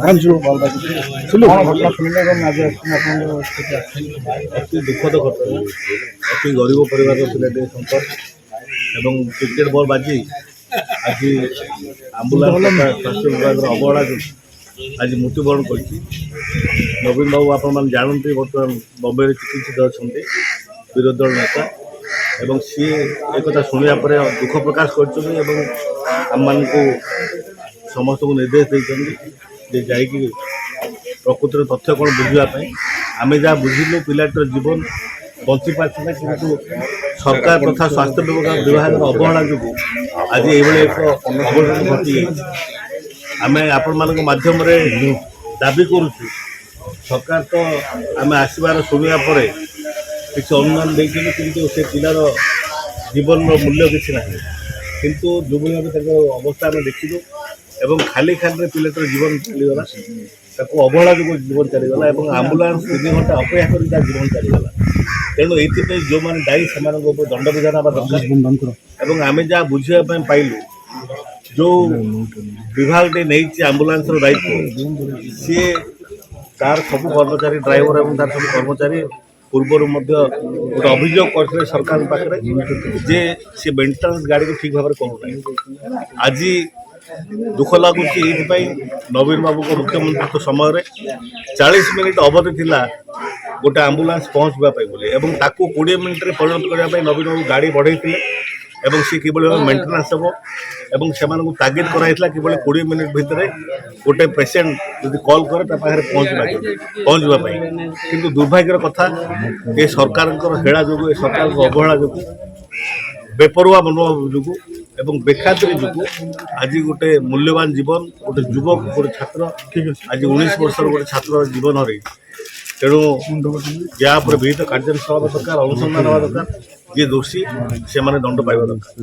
ଆଜି ଯୋଉ ଘଟଣା ଶୁଣିଲେ ଏବଂ ଆଜି ଆପଣଙ୍କ ଅତି ଦୁଃଖଦ ଘଟଣା। ଅତି ଗରିବ ପରିବାରର ପିଲାଟିଏ ସମ୍ପଦ ଏବଂ କ୍ରିକେଟ ବଲ୍ ବାଜି ଆଜି ଆମ୍ବୁଲାନ୍ସ ସ୍ୱାସ୍ଥ୍ୟ ବିଭାଗର ଅବହେଳା ଯୋଗୁଁ ଆଜି ମୃତ୍ୟୁବରଣ କରିଛି। ନବୀନ ବାବୁ ଆପଣମାନେ ଜାଣନ୍ତି ବର୍ତ୍ତମାନ ବମ୍ବେରେ ଚିକିତ୍ସିତ ଅଛନ୍ତି, ବିରୋଧୀ ଦଳ ନେତା, ଏବଂ ସିଏ ଏକଥା ଶୁଣିବା ପରେ ଦୁଃଖ ପ୍ରକାଶ କରିଛନ୍ତି ଏବଂ ଆମମାନଙ୍କୁ ସମସ୍ତଙ୍କୁ ନିର୍ଦ୍ଦେଶ ଦେଇଛନ୍ତି ଯେ ଯାଇକି ପ୍ରକୃତିର ତଥ୍ୟ କ'ଣ ବୁଝିବା ପାଇଁ। ଆମେ ଯାହା ବୁଝିଲୁ ପିଲାଟିର ଜୀବନ ବଞ୍ଚିପାରିଥିଲା, କିନ୍ତୁ ସରକାର ତଥା ସ୍ୱାସ୍ଥ୍ୟ ବିଭାଗର ଅବହେଳା ଯୋଗୁଁ ଆଜି ଏଇଭଳି ଏକ ଅଘଟଣ ଘଟିଯାଇଛି। ଆମେ ଆପଣମାନଙ୍କ ମାଧ୍ୟମରେ ଦାବି କରୁଛୁ, ସରକାର ତ ଆମେ ଆସିବାର ଶୁଣିବା ପରେ କିଛି ଅନୁଦାନ ଦେଇଛନ୍ତି, କିନ୍ତୁ ସେ ପିଲାର ଜୀବନର ମୂଲ୍ୟ କିଛି ନାହିଁ। କିନ୍ତୁ ଯେଉଁଭଳି ଭାବେ ତାଙ୍କର ଅବସ୍ଥା ଆମେ ଦେଖିଲୁ ଏବଂ ଖାଲି ଖାଲିରେ ପିଲାଟିର ଜୀବନ ଚାଲିଗଲା, ତାକୁ ଅବହେଳା ଯୋଗୁଁ ଜୀବନ ଚାଲିଗଲା ଏବଂ ଆମ୍ବୁଲାନ୍ସ 3 ଘଣ୍ଟା ଅପେକ୍ଷା କରି ତା ଜୀବନ ଚାଲିଗଲା। ତେଣୁ ଏଇଥିପାଇଁ ଯେଉଁମାନେ ଦାୟୀ ସେମାନଙ୍କ ଉପରେ ଦଣ୍ଡବିଧାନ ହେବା ଦରକାର। ଏବଂ ଆମେ ଯାହା ବୁଝିବା ପାଇଁ ପାଇଲୁ, ଯେଉଁ ବିଭାଗଟି ନେଇଛି ଆମ୍ବୁଲାନ୍ସର ଦାୟିତ୍ୱ, ସିଏ ତାର ସବୁ କର୍ମଚାରୀ, ଡ୍ରାଇଭର ଏବଂ ତାର ସବୁ କର୍ମଚାରୀ ପୂର୍ବରୁ ମଧ୍ୟ ଗୋଟେ ଅଭିଯୋଗ କରିଥିଲେ ସରକାରଙ୍କ ପାଖରେ ଯେ ସେ ମେଣ୍ଟେନାନ୍ସ ଗାଡ଼ିକୁ ଠିକ୍ ଭାବରେ କରୁନାହିଁ। ଆଜି ଦୁଃଖ ଲାଗୁଛି ଏଇଥିପାଇଁ, ନବୀନ ବାବୁଙ୍କ ମୁଖ୍ୟମନ୍ତ୍ରୀଙ୍କ ସମୟରେ 40 ମିନିଟ୍ ଅବଧି ଥିଲା ଗୋଟେ ଆମ୍ବୁଲାନ୍ସ ପହଞ୍ଚିବା ପାଇଁ ବୋଲି, ଏବଂ ତାକୁ 20 ମିନିଟ୍ରେ ପରିଣତ କରିବା ପାଇଁ ନବୀନ ବାବୁ ଗାଡ଼ି ବଢ଼େଇଥିଲେ ଏବଂ ସେ କିଭଳି ଭାବେ ମେଣ୍ଟେନାନ୍ସ ହେବ ଏବଂ ସେମାନଙ୍କୁ ତାଗିଦ କରାଯାଇଥିଲା କିଭଳି 20 ମିନିଟ୍ ଭିତରେ ଗୋଟେ ପେସେଣ୍ଟ ଯଦି କଲ୍ କରେ ତା ପାଖରେ ପହଞ୍ଚିବା ପାଇଁ। କିନ୍ତୁ ଦୁର୍ଭାଗ୍ୟର କଥା, ଏ ସରକାରଙ୍କର ହେଳା ଯୋଗୁଁ, ଏ ସରକାରଙ୍କ ଅବହେଳା ଯୋଗୁଁ, ବେପରୁଆ ମନୋଭାବ ଯୋଗୁଁ ଏବଂ ବେଖାତିରି ଯୋଗୁଁ ଆଜି ଗୋଟେ ମୂଲ୍ୟବାନ ଜୀବନ, ଗୋଟେ ଯୁବକ, ଗୋଟେ ଛାତ୍ର, ଆଜି 19 ବର୍ଷର ଗୋଟେ ଛାତ୍ରର ଜୀବନ ହରେଇଛି। ତେଣୁ ଏହା ଉପରେ ବିହିତ କାର୍ଯ୍ୟାନୁଷ୍ଠାନ ହେବା ଦରକାର, ଅନୁସନ୍ଧାନ ହେବା ଦରକାର। ଯିଏ ଦୋଷୀ ସେମାନେ ଦଣ୍ଡ ପାଇବା ଦରକାର।